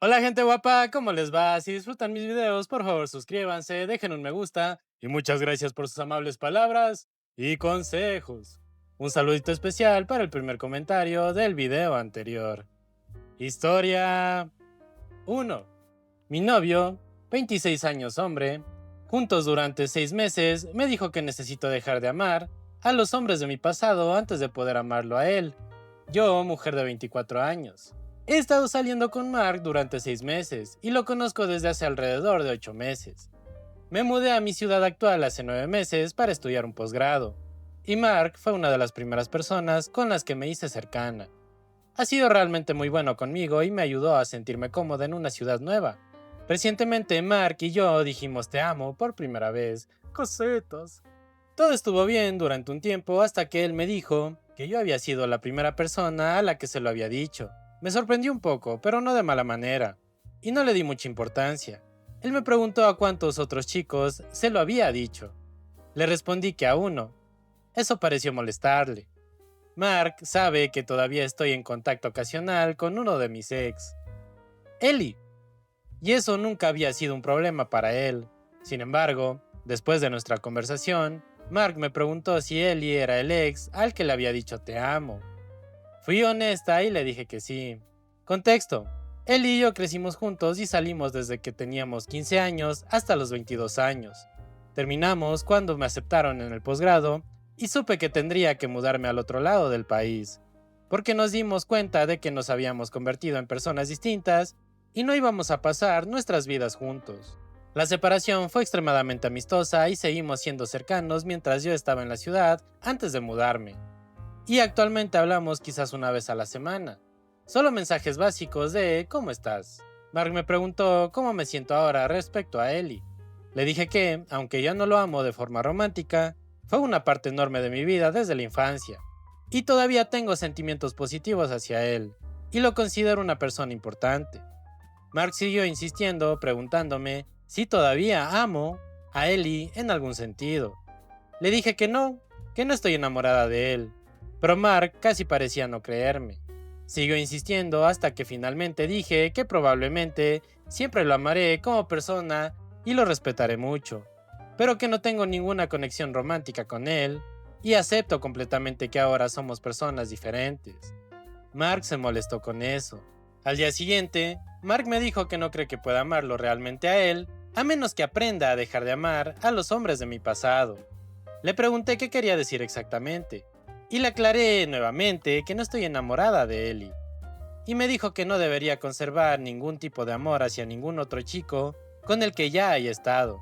Hola gente guapa, ¿cómo les va? Si disfrutan mis videos, por favor suscríbanse, dejen un me gusta y muchas gracias por sus amables palabras y consejos. Un saludito especial para el primer comentario del video anterior. Historia 1. Mi novio, 26 años hombre, juntos durante 6 meses, me dijo que necesito dejar de amar a los hombres de mi pasado antes de poder amarlo a él. Yo, mujer de 24 años. He estado saliendo con Mark durante 6 meses y lo conozco desde hace alrededor de 8 meses. Me mudé a mi ciudad actual hace 9 meses para estudiar un posgrado, y Mark fue una de las primeras personas con las que me hice cercana. Ha sido realmente muy bueno conmigo y me ayudó a sentirme cómoda en una ciudad nueva. Recientemente Mark y yo dijimos te amo por primera vez. Cositas. Todo estuvo bien durante un tiempo hasta que él me dijo que yo había sido la primera persona a la que se lo había dicho. Me sorprendió un poco, pero no de mala manera, y no le di mucha importancia. Él me preguntó a cuántos otros chicos se lo había dicho. Le respondí que a uno. Eso pareció molestarle. Mark sabe que todavía estoy en contacto ocasional con uno de mis ex, Ellie, y eso nunca había sido un problema para él. Sin embargo, después de nuestra conversación, Mark me preguntó si Ellie era el ex al que le había dicho te amo. Fui honesta y le dije que sí. Contexto. Ellie y yo crecimos juntos y salimos desde que teníamos 15 años hasta los 22 años. Terminamos cuando me aceptaron en el posgrado y supe que tendría que mudarme al otro lado del país, porque nos dimos cuenta de que nos habíamos convertido en personas distintas y no íbamos a pasar nuestras vidas juntos. La separación fue extremadamente amistosa y seguimos siendo cercanos mientras yo estaba en la ciudad antes de mudarme. Y actualmente hablamos quizás una vez a la semana. Solo mensajes básicos de ¿cómo estás? Mark me preguntó cómo me siento ahora respecto a Ellie. Le dije que, aunque ya no lo amo de forma romántica, fue una parte enorme de mi vida desde la infancia. Y todavía tengo sentimientos positivos hacia él, y lo considero una persona importante. Mark siguió insistiendo, preguntándome si todavía amo a Ellie en algún sentido. Le dije que no estoy enamorada de él, pero Mark casi parecía no creerme. Siguió insistiendo hasta que finalmente dije que probablemente siempre lo amaré como persona y lo respetaré mucho, pero que no tengo ninguna conexión romántica con él y acepto completamente que ahora somos personas diferentes. Mark se molestó con eso. Al día siguiente, Mark me dijo que no cree que pueda amarlo realmente a él, a menos que aprenda a dejar de amar a los hombres de mi pasado. Le pregunté qué quería decir exactamente, y le aclaré nuevamente que no estoy enamorada de Ellie, y me dijo que no debería conservar ningún tipo de amor hacia ningún otro chico con el que ya haya estado.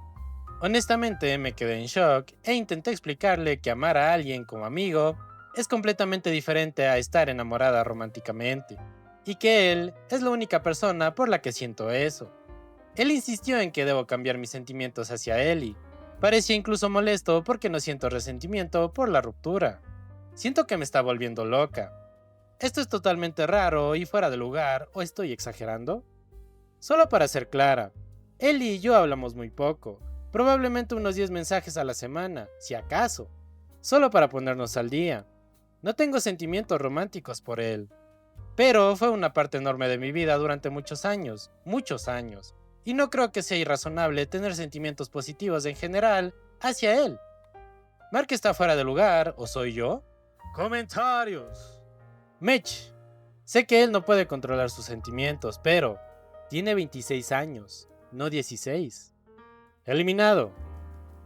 Honestamente me quedé en shock e intenté explicarle que amar a alguien como amigo es completamente diferente a estar enamorada románticamente, y que él es la única persona por la que siento eso. Él insistió en que debo cambiar mis sentimientos hacia Ellie. Parecía incluso molesto porque no siento resentimiento por la ruptura. Siento que me está volviendo loca. ¿Esto es totalmente raro y fuera de lugar o estoy exagerando? Solo para ser clara, Ellie y yo hablamos muy poco, probablemente unos 10 mensajes a la semana, si acaso, solo para ponernos al día. No tengo sentimientos románticos por él, pero fue una parte enorme de mi vida durante muchos años, y no creo que sea irrazonable tener sentimientos positivos en general hacia él. ¿Mark está fuera de lugar o soy yo? Comentarios. Mitch. Sé que él no puede controlar sus sentimientos, pero tiene 26 años, no 16. Eliminado.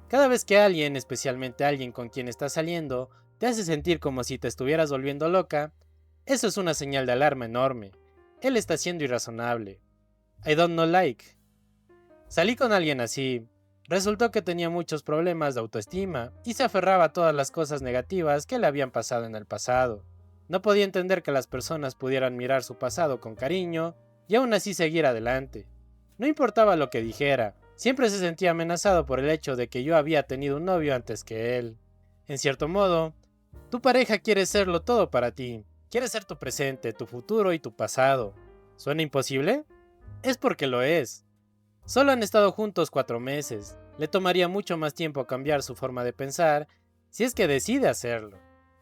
Cada vez que alguien, especialmente alguien con quien estás saliendo, te hace sentir como si te estuvieras volviendo loca, eso es una señal de alarma enorme. Él está siendo irrazonable. I don't know like. Salí con alguien así. Resultó que tenía muchos problemas de autoestima y se aferraba a todas las cosas negativas que le habían pasado en el pasado. No podía entender que las personas pudieran mirar su pasado con cariño y aún así seguir adelante. No importaba lo que dijera, siempre se sentía amenazado por el hecho de que yo había tenido un novio antes que él. En cierto modo, tu pareja quiere serlo todo para ti. Quiere ser tu presente, tu futuro y tu pasado. ¿Suena imposible? Es porque lo es. Solo han estado juntos 4 meses. Le tomaría mucho más tiempo cambiar su forma de pensar si es que decide hacerlo.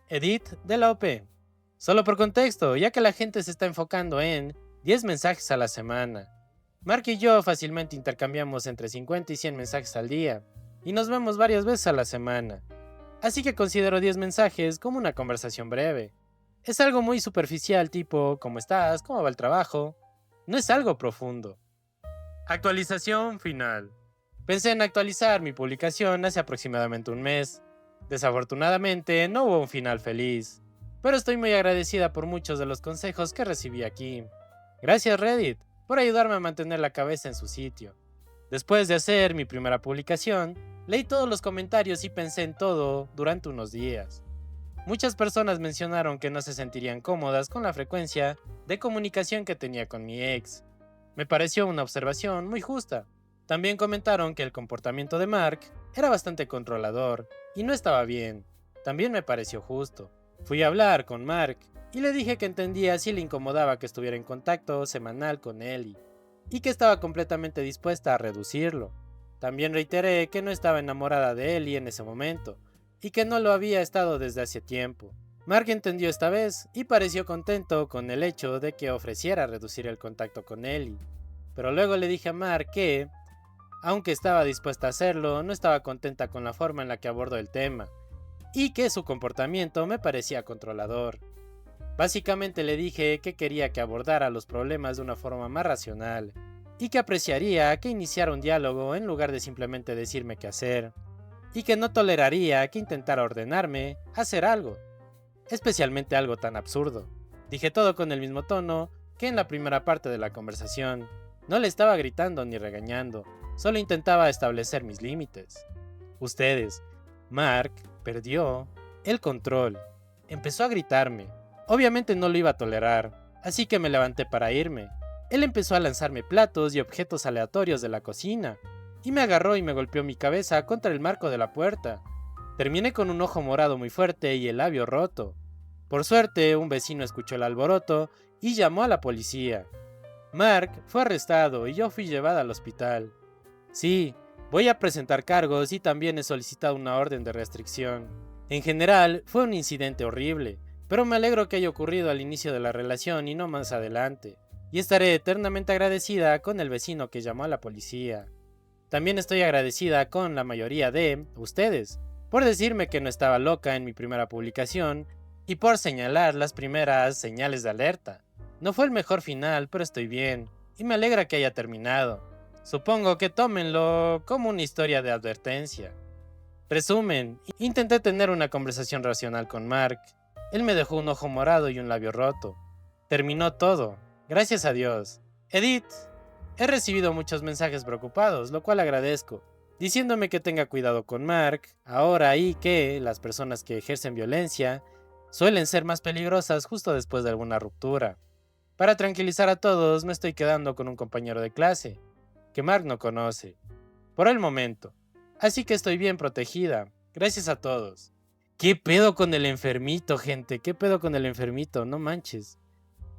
Edith de la OP. Solo por contexto, ya que la gente se está enfocando en 10 mensajes a la semana. Mark y yo fácilmente intercambiamos entre 50 y 100 mensajes al día, y nos vemos varias veces a la semana, así que considero 10 mensajes como una conversación breve. Es algo muy superficial tipo ¿cómo estás? ¿Cómo va el trabajo? No es algo profundo. Actualización final. Pensé en actualizar mi publicación hace aproximadamente un mes. Desafortunadamente no hubo un final feliz, pero estoy muy agradecida por muchos de los consejos que recibí aquí. Gracias Reddit por ayudarme a mantener la cabeza en su sitio. Después de hacer mi primera publicación, leí todos los comentarios y pensé en todo durante unos días. Muchas personas mencionaron que no se sentirían cómodas con la frecuencia de comunicación que tenía con mi ex. Me pareció una observación muy justa. También comentaron que el comportamiento de Mark era bastante controlador y no estaba bien. También me pareció justo. Fui a hablar con Mark y le dije que entendía si le incomodaba que estuviera en contacto semanal con Ellie y que estaba completamente dispuesta a reducirlo. También reiteré que no estaba enamorada de Ellie en ese momento y que no lo había estado desde hace tiempo. Mark entendió esta vez y pareció contento con el hecho de que ofreciera reducir el contacto con Ellie. Pero luego le dije a Mark que, aunque estaba dispuesta a hacerlo, no estaba contenta con la forma en la que abordó el tema, y que su comportamiento me parecía controlador. Básicamente le dije que quería que abordara los problemas de una forma más racional, y que apreciaría que iniciara un diálogo en lugar de simplemente decirme qué hacer, y que no toleraría que intentara ordenarme hacer algo, especialmente algo tan absurdo. Dije todo con el mismo tono que en la primera parte de la conversación. No le estaba gritando ni regañando, solo intentaba establecer mis límites. Ustedes, Mark perdió el control. Empezó a gritarme. Obviamente no lo iba a tolerar, así que me levanté para irme. Él empezó a lanzarme platos y objetos aleatorios de la cocina, y me agarró y me golpeó mi cabeza contra el marco de la puerta. Terminé con un ojo morado muy fuerte y el labio roto. Por suerte, un vecino escuchó el alboroto y llamó a la policía. Mark fue arrestado y yo fui llevada al hospital. Sí, voy a presentar cargos y también he solicitado una orden de restricción. En general, fue un incidente horrible, pero me alegro que haya ocurrido al inicio de la relación y no más adelante, y estaré eternamente agradecida con el vecino que llamó a la policía. También estoy agradecida con la mayoría de ustedes, por decirme que no estaba loca en mi primera publicación y por señalar las primeras señales de alerta. No fue el mejor final, pero estoy bien, y me alegra que haya terminado. Supongo que tómenlo como una historia de advertencia. Resumen, intenté tener una conversación racional con Mark. Él me dejó un ojo morado y un labio roto. Terminó todo, gracias a Dios. Edith, he recibido muchos mensajes preocupados, lo cual agradezco, diciéndome que tenga cuidado con Mark, ahora y que las personas que ejercen violencia suelen ser más peligrosas justo después de alguna ruptura. Para tranquilizar a todos, me estoy quedando con un compañero de clase, que Mark no conoce, por el momento. Así que estoy bien protegida. Gracias a todos. ¿Qué pedo con el enfermito, gente? ¿Qué pedo con el enfermito? No manches.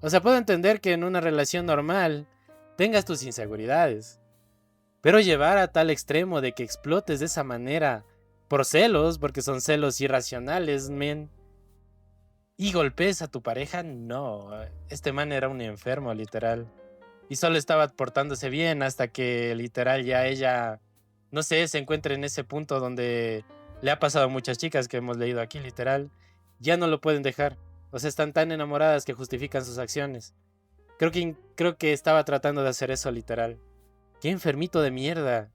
O sea, puedo entender que en una relación normal tengas tus inseguridades, pero llevar a tal extremo de que explotes de esa manera por celos, porque son celos irracionales, men, y golpees a tu pareja, no. Este man era un enfermo, literal. Y solo estaba portándose bien hasta que literal ya ella, no sé, se encuentra en ese punto donde le ha pasado a muchas chicas que hemos leído aquí, literal. Ya no lo pueden dejar. O sea, están tan enamoradas que justifican sus acciones. Creo que estaba tratando de hacer eso, literal. ¡Qué enfermito de mierda!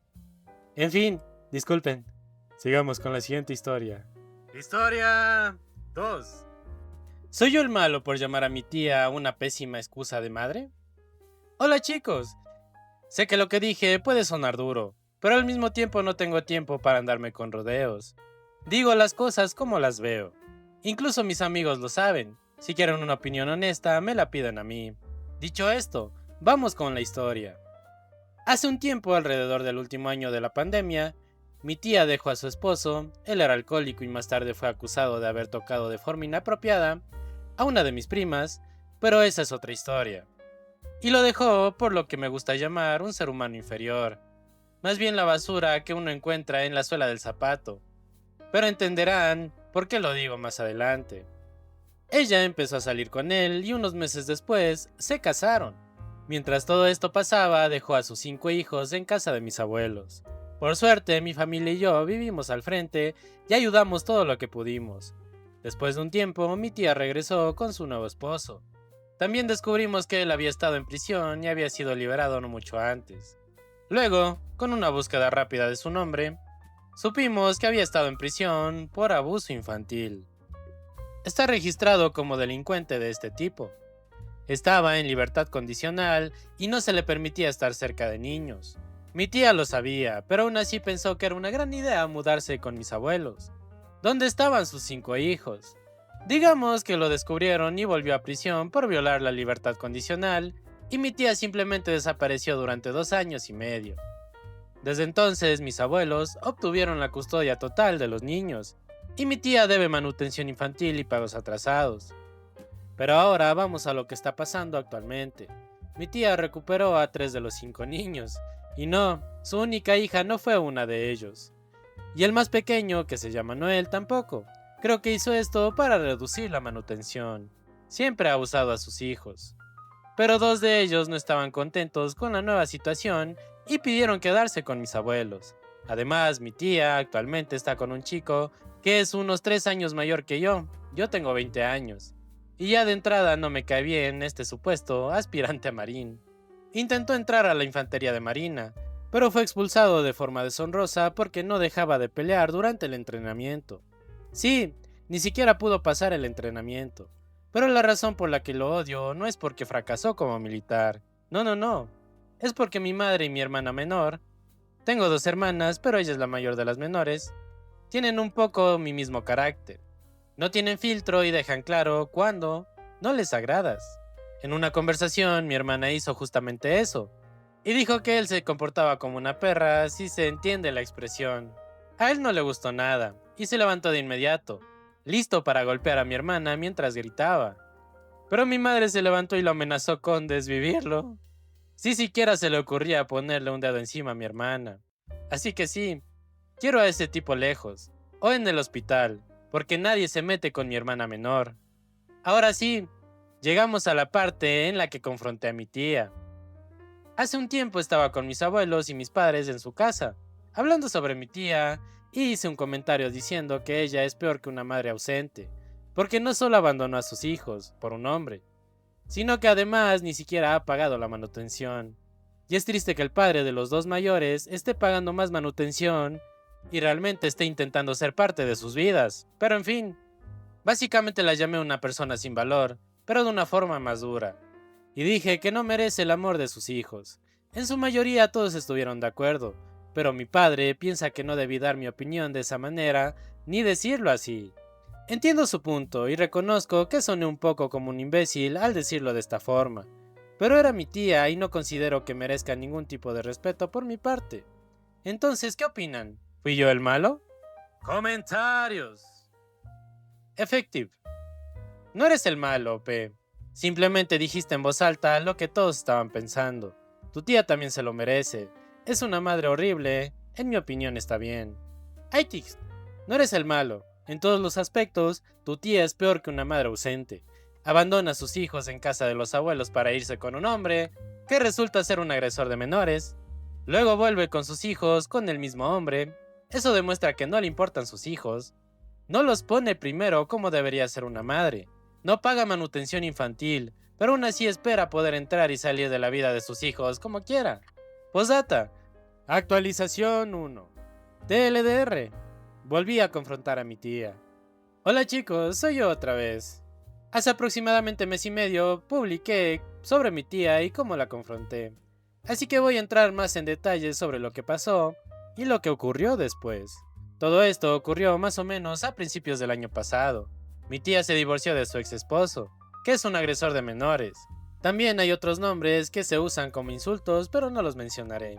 En fin, disculpen. Sigamos con la siguiente historia. Historia 2. ¿Soy yo el malo por llamar a mi tía una pésima excusa de madre? Hola chicos, sé que lo que dije puede sonar duro, pero al mismo tiempo no tengo tiempo para andarme con rodeos. Digo las cosas como las veo. Incluso mis amigos lo saben. Si quieren una opinión honesta, me la piden a mí. Dicho esto, vamos con la historia. Hace un tiempo, alrededor del último año de la pandemia, mi tía dejó a su esposo, él era alcohólico y más tarde fue acusado de haber tocado de forma inapropiada a una de mis primas, pero esa es otra historia. Y lo dejó por lo que me gusta llamar un ser humano inferior, más bien la basura que uno encuentra en la suela del zapato. Pero entenderán por qué lo digo más adelante. Ella empezó a salir con él y unos meses después se casaron. Mientras todo esto pasaba, dejó a sus 5 hijos en casa de mis abuelos. Por suerte, mi familia y yo vivimos al frente y ayudamos todo lo que pudimos. Después de un tiempo, mi tía regresó con su nuevo esposo. También descubrimos que él había estado en prisión y había sido liberado no mucho antes. Luego, con una búsqueda rápida de su nombre, supimos que había estado en prisión por abuso infantil. Está registrado como delincuente de este tipo. Estaba en libertad condicional y no se le permitía estar cerca de niños. Mi tía lo sabía, pero aún así pensó que era una gran idea mudarse con mis abuelos. ¿Dónde estaban sus 5 hijos? Digamos que lo descubrieron y volvió a prisión por violar la libertad condicional, y mi tía simplemente desapareció durante 2 años y medio. Desde entonces, mis abuelos obtuvieron la custodia total de los niños, y mi tía debe manutención infantil y pagos atrasados. Pero ahora vamos a lo que está pasando actualmente. Mi tía recuperó a 3 de los 5 niños, y no, su única hija no fue una de ellos. Y el más pequeño, que se llama Noel, tampoco. Creo que hizo esto para reducir la manutención. Siempre ha abusado a sus hijos. Pero 2 de ellos no estaban contentos con la nueva situación y pidieron quedarse con mis abuelos. Además, mi tía actualmente está con un chico que es unos 3 años mayor que yo. Yo tengo 20 años. Y ya de entrada no me cae bien este supuesto aspirante a marín. Intentó entrar a la infantería de marina, pero fue expulsado de forma deshonrosa porque no dejaba de pelear durante el entrenamiento. Sí, ni siquiera pudo pasar el entrenamiento. Pero la razón por la que lo odio no es porque fracasó como militar. No. Es porque mi madre y mi hermana menor, tengo 2 hermanas, pero ella es la mayor de las menores, tienen un poco mi mismo carácter. No tienen filtro y dejan claro cuando no les agradas. En una conversación, mi hermana hizo justamente eso, y dijo que él se comportaba como una perra, si se entiende la expresión. A él no le gustó nada, y se levantó de inmediato, listo para golpear a mi hermana mientras gritaba. Pero mi madre se levantó y lo amenazó con desvivirlo. Si siquiera se le ocurría ponerle un dedo encima a mi hermana. Así que sí, quiero a ese tipo lejos, o en el hospital, porque nadie se mete con mi hermana menor. Ahora sí, llegamos a la parte en la que confronté a mi tía. Hace un tiempo estaba con mis abuelos y mis padres en su casa, hablando sobre mi tía, y hice un comentario diciendo que ella es peor que una madre ausente, porque no solo abandonó a sus hijos por un hombre, sino que además ni siquiera ha pagado la manutención. Y es triste que el padre de los 2 mayores esté pagando más manutención y realmente esté intentando ser parte de sus vidas. Pero en fin, básicamente la llamé una persona sin valor, pero de una forma más dura. Y dije que no merece el amor de sus hijos. En su mayoría todos estuvieron de acuerdo, pero mi padre piensa que no debí dar mi opinión de esa manera, ni decirlo así. Entiendo su punto y reconozco que soné un poco como un imbécil al decirlo de esta forma, pero era mi tía y no considero que merezca ningún tipo de respeto por mi parte. Entonces, ¿qué opinan? ¿Fui yo el malo? Comentarios. Effective. No eres el malo, P. Simplemente dijiste en voz alta lo que todos estaban pensando. Tu tía también se lo merece. Es una madre horrible. En mi opinión está bien. Aitix. No eres el malo. En todos los aspectos, tu tía es peor que una madre ausente. Abandona a sus hijos en casa de los abuelos para irse con un hombre, que resulta ser un agresor de menores. Luego vuelve con sus hijos con el mismo hombre. Eso demuestra que no le importan sus hijos. No los pone primero como debería ser una madre. No paga manutención infantil, pero aún así espera poder entrar y salir de la vida de sus hijos como quiera. Postdata. Actualización 1. TLDR. Volví a confrontar a mi tía. Hola chicos, soy yo otra vez. Hace aproximadamente mes y medio publiqué sobre mi tía y cómo la confronté. Así que voy a entrar más en detalles sobre lo que pasó y lo que ocurrió después. Todo esto ocurrió más o menos a principios del año pasado. Mi tía se divorció de su ex esposo, que es un agresor de menores. También hay otros nombres que se usan como insultos, pero no los mencionaré.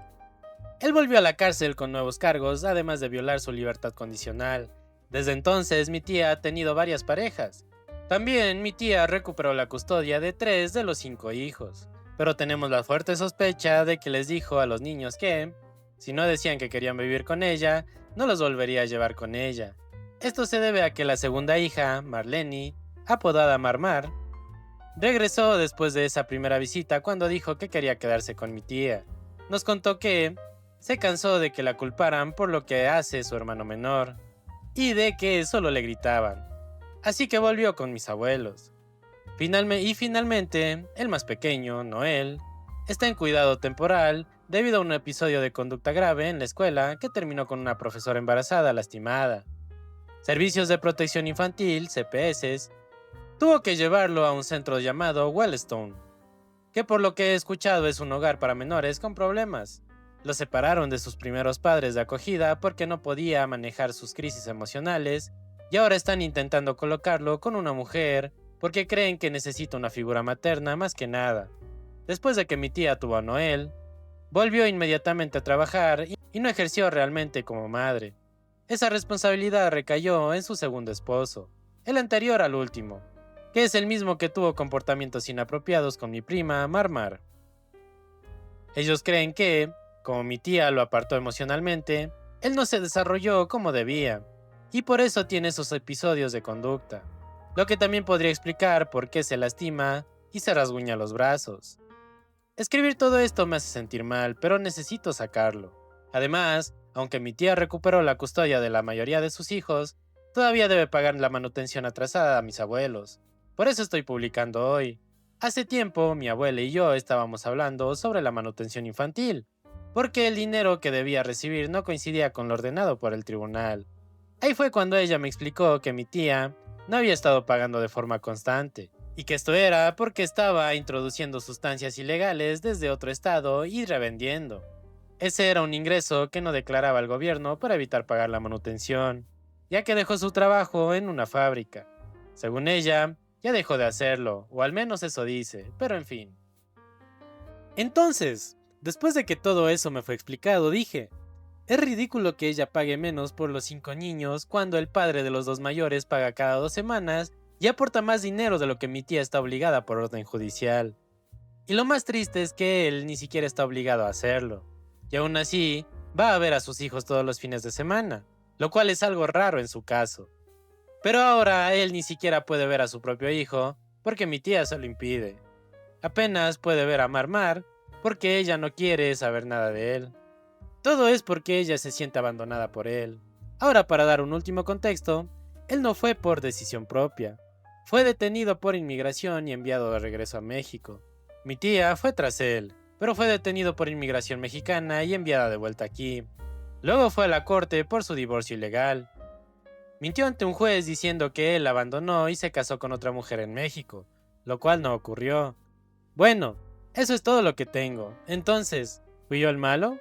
Él volvió a la cárcel con nuevos cargos, además de violar su libertad condicional. Desde entonces, mi tía ha tenido varias parejas. También mi tía recuperó la custodia de 3 de los 5 hijos. Pero tenemos la fuerte sospecha de que les dijo a los niños que, si no decían que querían vivir con ella, no los volvería a llevar con ella. Esto se debe a que la segunda hija, Marlene, apodada Marmar, Regresó después de esa primera visita cuando dijo que quería quedarse con mi tía. Nos contó que se cansó de que la culparan por lo que hace su hermano menor y de que solo le gritaban. Así que volvió con mis abuelos. Finalmente, el más pequeño, Noel, está en cuidado temporal debido a un episodio de conducta grave en la escuela que terminó con una profesora embarazada lastimada. Servicios de Protección Infantil, CPS, tuvo que llevarlo a un centro llamado Wellstone, que por lo que he escuchado es un hogar para menores con problemas. Lo separaron de sus primeros padres de acogida porque no podía manejar sus crisis emocionales y ahora están intentando colocarlo con una mujer porque creen que necesita una figura materna más que nada. Después de que mi tía tuvo a Noel, volvió inmediatamente a trabajar y no ejerció realmente como madre. Esa responsabilidad recayó en su segundo esposo, el anterior al último, que es el mismo que tuvo comportamientos inapropiados con mi prima, Marmar. Ellos creen que, como mi tía lo apartó emocionalmente, él no se desarrolló como debía, y por eso tiene esos episodios de conducta, lo que también podría explicar por qué se lastima y se rasguña los brazos. Escribir todo esto me hace sentir mal, pero necesito sacarlo. Además, aunque mi tía recuperó la custodia de la mayoría de sus hijos, todavía debe pagar la manutención atrasada a mis abuelos. Por eso estoy publicando hoy. Hace tiempo, mi abuela y yo estábamos hablando sobre la manutención infantil, porque el dinero que debía recibir no coincidía con lo ordenado por el tribunal. Ahí fue cuando ella me explicó que mi tía no había estado pagando de forma constante, y que esto era porque estaba introduciendo sustancias ilegales desde otro estado y revendiendo. Ese era un ingreso que no declaraba el gobierno para evitar pagar la manutención, ya que dejó su trabajo en una fábrica. Según ella, ya dejó de hacerlo, o al menos eso dice, pero en fin. Entonces, después de que todo eso me fue explicado, dije, es ridículo que ella pague menos por los 5 niños cuando el padre de los 2 mayores paga cada 2 semanas y aporta más dinero de lo que mi tía está obligada por orden judicial. Y lo más triste es que él ni siquiera está obligado a hacerlo. Y aún así, va a ver a sus hijos todos los fines de semana, lo cual es algo raro en su caso. Pero ahora él ni siquiera puede ver a su propio hijo porque mi tía se lo impide. Apenas puede ver a Marmar porque ella no quiere saber nada de él. Todo es porque ella se siente abandonada por él. Ahora, para dar un último contexto, él no fue por decisión propia. Fue detenido por inmigración y enviado de regreso a México. Mi tía fue tras él, pero fue detenido por inmigración mexicana y enviada de vuelta aquí. Luego fue a la corte por su divorcio ilegal. Mintió ante un juez diciendo que él la abandonó y se casó con otra mujer en México, lo cual no ocurrió. Bueno, eso es todo lo que tengo. Entonces, ¿fui yo el malo?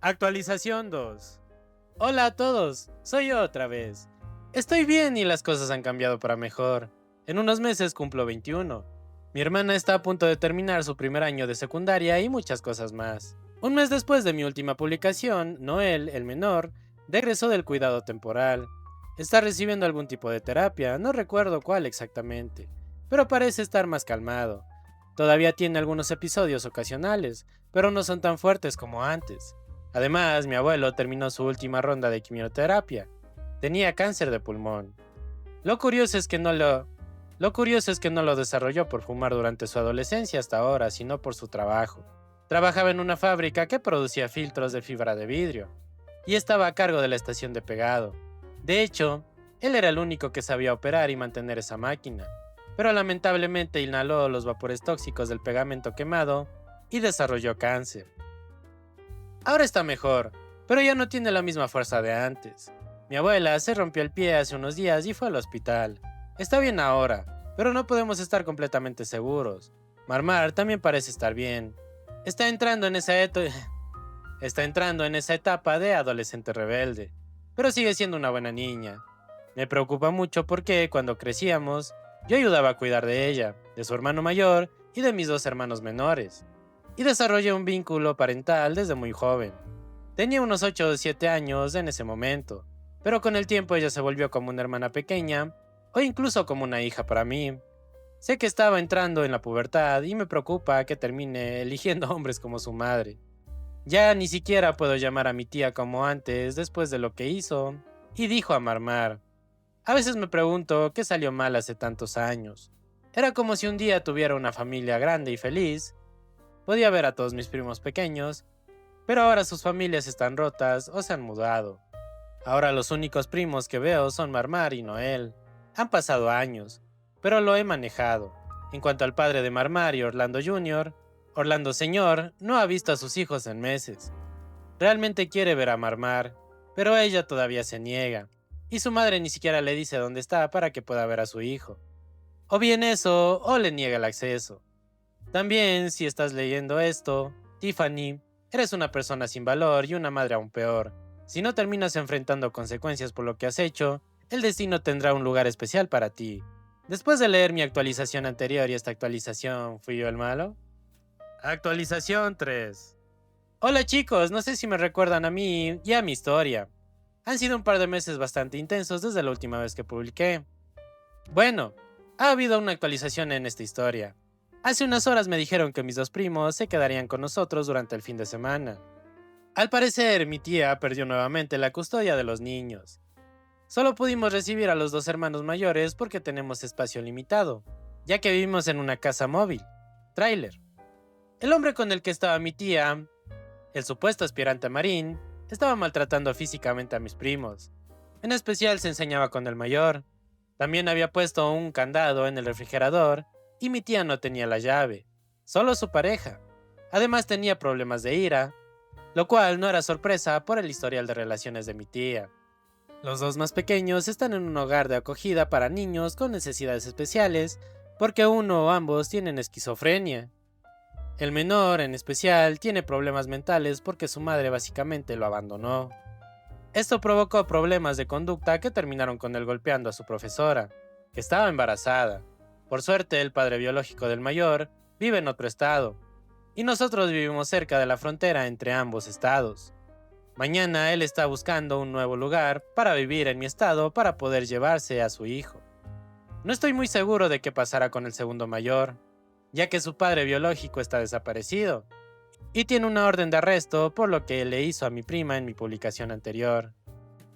Actualización 2. Hola a todos, soy yo otra vez. Estoy bien y las cosas han cambiado para mejor. En unos meses cumplo 21. Mi hermana está a punto de terminar su primer año de secundaria y muchas cosas más. Un mes después de mi última publicación, Noel, el menor, regresó del cuidado temporal. Está recibiendo algún tipo de terapia, no recuerdo cuál exactamente, pero parece estar más calmado. Todavía tiene algunos episodios ocasionales, pero no son tan fuertes como antes. Además, mi abuelo terminó su última ronda de quimioterapia. Tenía cáncer de pulmón. Lo curioso es que no lo desarrolló por fumar durante su adolescencia hasta ahora, sino por su trabajo. Trabajaba en una fábrica que producía filtros de fibra de vidrio y estaba a cargo de la estación de pegado. De hecho, él era el único que sabía operar y mantener esa máquina, pero lamentablemente inhaló los vapores tóxicos del pegamento quemado y desarrolló cáncer. Ahora está mejor, pero ya no tiene la misma fuerza de antes. Mi abuela se rompió el pie hace unos días y fue al hospital. Está bien ahora, pero no podemos estar completamente seguros. Marmar también parece estar bien. Está entrando en esa etapa de adolescente rebelde, pero sigue siendo una buena niña. Me preocupa mucho porque cuando crecíamos, yo ayudaba a cuidar de ella, de su hermano mayor y de mis 2 hermanos menores. Y desarrollé un vínculo parental desde muy joven. Tenía unos 8 o 7 años en ese momento, pero con el tiempo ella se volvió como una hermana pequeña o incluso como una hija para mí. Sé que estaba entrando en la pubertad y me preocupa que termine eligiendo hombres como su madre. Ya ni siquiera puedo llamar a mi tía como antes después de lo que hizo y dijo a Marmar. A veces me pregunto qué salió mal hace tantos años. Era como si un día tuviera una familia grande y feliz. Podía ver a todos mis primos pequeños, pero ahora sus familias están rotas o se han mudado. Ahora los únicos primos que veo son Marmar y Noel. Han pasado años, pero lo he manejado. En cuanto al padre de Marmar y Orlando Jr., Orlando Señor no ha visto a sus hijos en meses. Realmente quiere ver a Marmar, pero ella todavía se niega, y su madre ni siquiera le dice dónde está para que pueda ver a su hijo. O bien eso, o le niega el acceso. También, si estás leyendo esto, Tiffany, eres una persona sin valor y una madre aún peor. Si no terminas enfrentando consecuencias por lo que has hecho, el destino tendrá un lugar especial para ti. Después de leer mi actualización anterior y esta actualización, ¿fui yo el malo? Actualización 3. Hola chicos, no sé si me recuerdan a mí y a mi historia. Han sido un par de meses bastante intensos desde la última vez que publiqué. Bueno, ha habido una actualización en esta historia. Hace unas horas me dijeron que mis dos primos se quedarían con nosotros durante el fin de semana. Al parecer, mi tía perdió nuevamente la custodia de los niños. Solo pudimos recibir a los dos hermanos mayores porque tenemos espacio limitado, ya que vivimos en una casa móvil, tráiler. El hombre con el que estaba mi tía, el supuesto aspirante a marín, estaba maltratando físicamente a mis primos. En especial se enseñaba con el mayor. También había puesto un candado en el refrigerador y mi tía no tenía la llave, solo su pareja. Además tenía problemas de ira, lo cual no era sorpresa por el historial de relaciones de mi tía. Los dos más pequeños están en un hogar de acogida para niños con necesidades especiales porque uno o ambos tienen esquizofrenia. El menor, en especial, tiene problemas mentales porque su madre básicamente lo abandonó. Esto provocó problemas de conducta que terminaron con él golpeando a su profesora, que estaba embarazada. Por suerte, el padre biológico del mayor vive en otro estado, y nosotros vivimos cerca de la frontera entre ambos estados. Mañana él está buscando un nuevo lugar para vivir en mi estado para poder llevarse a su hijo. No estoy muy seguro de qué pasará con el segundo mayor, ya que su padre biológico está desaparecido, y tiene una orden de arresto por lo que le hizo a mi prima en mi publicación anterior.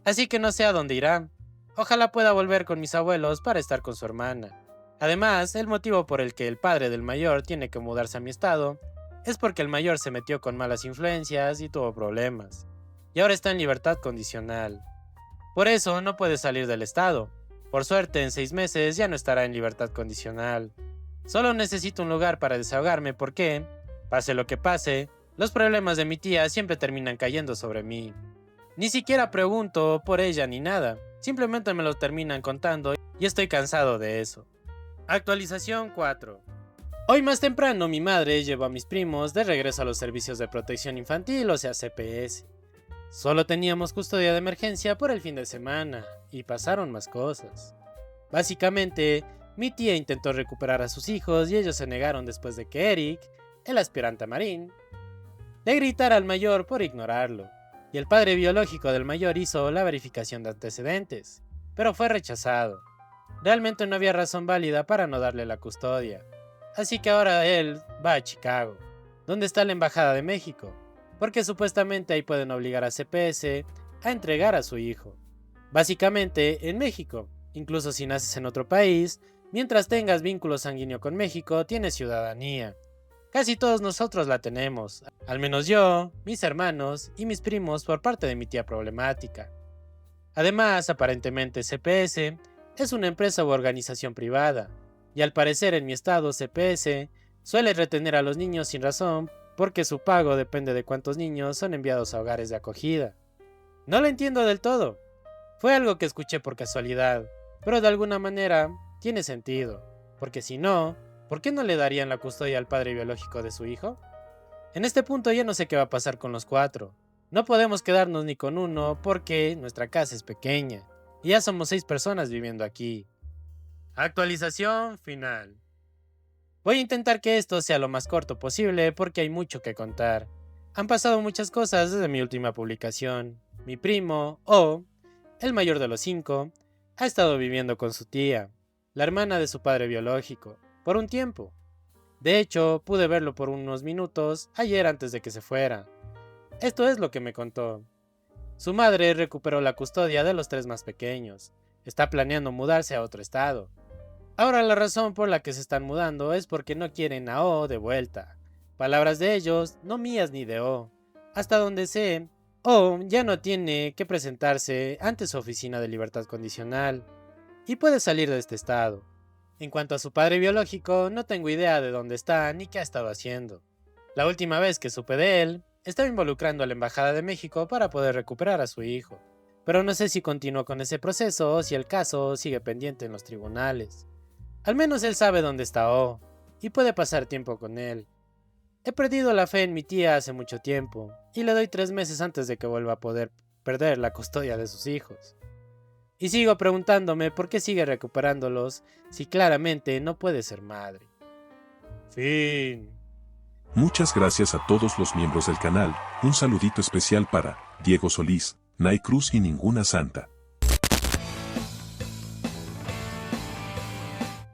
Así que no sé a dónde irá. Ojalá pueda volver con mis abuelos para estar con su hermana. Además, el motivo por el que el padre del mayor tiene que mudarse a mi estado es porque el mayor se metió con malas influencias y tuvo problemas, y ahora está en libertad condicional. Por eso no puede salir del estado. Por suerte, en 6 meses ya no estará en libertad condicional. Solo necesito un lugar para desahogarme porque, pase lo que pase, los problemas de mi tía siempre terminan cayendo sobre mí. Ni siquiera pregunto por ella ni nada, simplemente me lo terminan contando y estoy cansado de eso. Actualización 4. Hoy más temprano mi madre llevó a mis primos de regreso a los servicios de protección infantil, o sea CPS. Solo teníamos custodia de emergencia por el fin de semana y pasaron más cosas. Básicamente, mi tía intentó recuperar a sus hijos y ellos se negaron después de que Eric, el aspirante a marín, le gritara al mayor por ignorarlo, y el padre biológico del mayor hizo la verificación de antecedentes, pero fue rechazado. Realmente no había razón válida para no darle la custodia, así que ahora él va a Chicago, donde está la Embajada de México, porque supuestamente ahí pueden obligar a CPS a entregar a su hijo. Básicamente, en México, incluso si naces en otro país, mientras tengas vínculo sanguíneo con México, tienes ciudadanía. Casi todos nosotros la tenemos, al menos yo, mis hermanos y mis primos por parte de mi tía problemática. Además, aparentemente CPS es una empresa u organización privada, y al parecer en mi estado CPS suele retener a los niños sin razón porque su pago depende de cuántos niños son enviados a hogares de acogida. No lo entiendo del todo. Fue algo que escuché por casualidad, pero de alguna manera tiene sentido, porque si no, ¿por qué no le darían la custodia al padre biológico de su hijo? En este punto ya no sé qué va a pasar con los 4. No podemos quedarnos ni con uno porque nuestra casa es pequeña, y ya somos 6 personas viviendo aquí. Actualización final. Voy a intentar que esto sea lo más corto posible porque hay mucho que contar. Han pasado muchas cosas desde mi última publicación. Mi primo, O, el mayor de los 5, ha estado viviendo con su tía, la hermana de su padre biológico, por un tiempo. De hecho, pude verlo por unos minutos ayer antes de que se fuera. Esto es lo que me contó. Su madre recuperó la custodia de los 3 más pequeños. Está planeando mudarse a otro estado. Ahora la razón por la que se están mudando es porque no quieren a O de vuelta. Palabras de ellos, no mías ni de O. Hasta donde sé, O ya no tiene que presentarse ante su oficina de libertad condicional y puede salir de este estado. En cuanto a su padre biológico, no tengo idea de dónde está ni qué ha estado haciendo. La última vez que supe de él, estaba involucrando a la Embajada de México para poder recuperar a su hijo. Pero no sé si continuó con ese proceso o si el caso sigue pendiente en los tribunales. Al menos él sabe dónde está O, y puede pasar tiempo con él. He perdido la fe en mi tía hace mucho tiempo, y le doy 3 meses antes de que vuelva a poder perder la custodia de sus hijos. Y sigo preguntándome por qué sigue recuperándolos si claramente no puede ser madre. Fin. Muchas gracias a todos los miembros del canal, un saludito especial para Diego Solís, Nay Cruz y Ninguna Santa.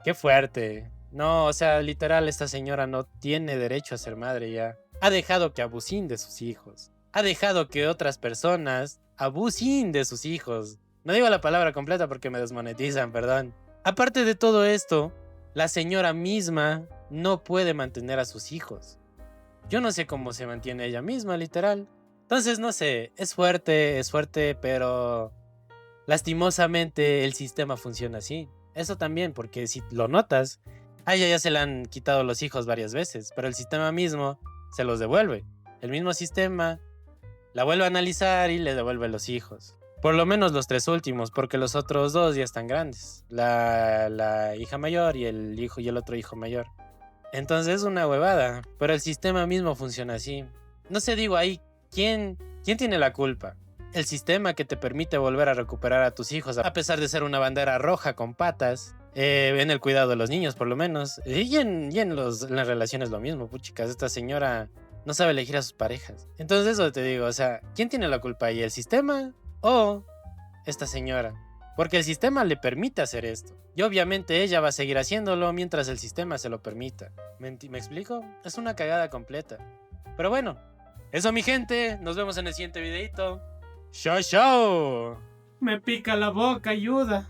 Qué fuerte. No, o sea, literal, esta señora no tiene derecho a ser madre ya. Ha dejado que abusen de sus hijos. Ha dejado que otras personas abusen de sus hijos. No digo la palabra completa porque me desmonetizan, perdón. Aparte de todo esto, la señora misma no puede mantener a sus hijos. Yo no sé cómo se mantiene ella misma, literal. Entonces, no sé, es fuerte, pero lastimosamente el sistema funciona así. Eso también, porque si lo notas, a ella ya se le han quitado los hijos varias veces, pero el sistema mismo se los devuelve. El mismo sistema la vuelve a analizar y le devuelve los hijos. Por lo menos los 3 últimos, porque los otros 2 ya están grandes. La hija mayor y el hijo y el otro hijo mayor. Entonces es una huevada, pero el sistema mismo funciona así. No sé, digo ahí, ¿quién tiene la culpa? El sistema que te permite volver a recuperar a tus hijos, a pesar de ser una bandera roja con patas, en el cuidado de los niños por lo menos, y en las relaciones lo mismo, puchicas, esta señora no sabe elegir a sus parejas. Entonces eso te digo, o sea, ¿quién tiene la culpa ahí? ¿El sistema o esta señora? Porque el sistema le permite hacer esto. Y obviamente ella va a seguir haciéndolo mientras el sistema se lo permita. ¿Me explico? Es una cagada completa. Pero bueno, eso mi gente. Nos vemos en el siguiente videito. ¡Chao, chao! Me pica la boca, ayuda.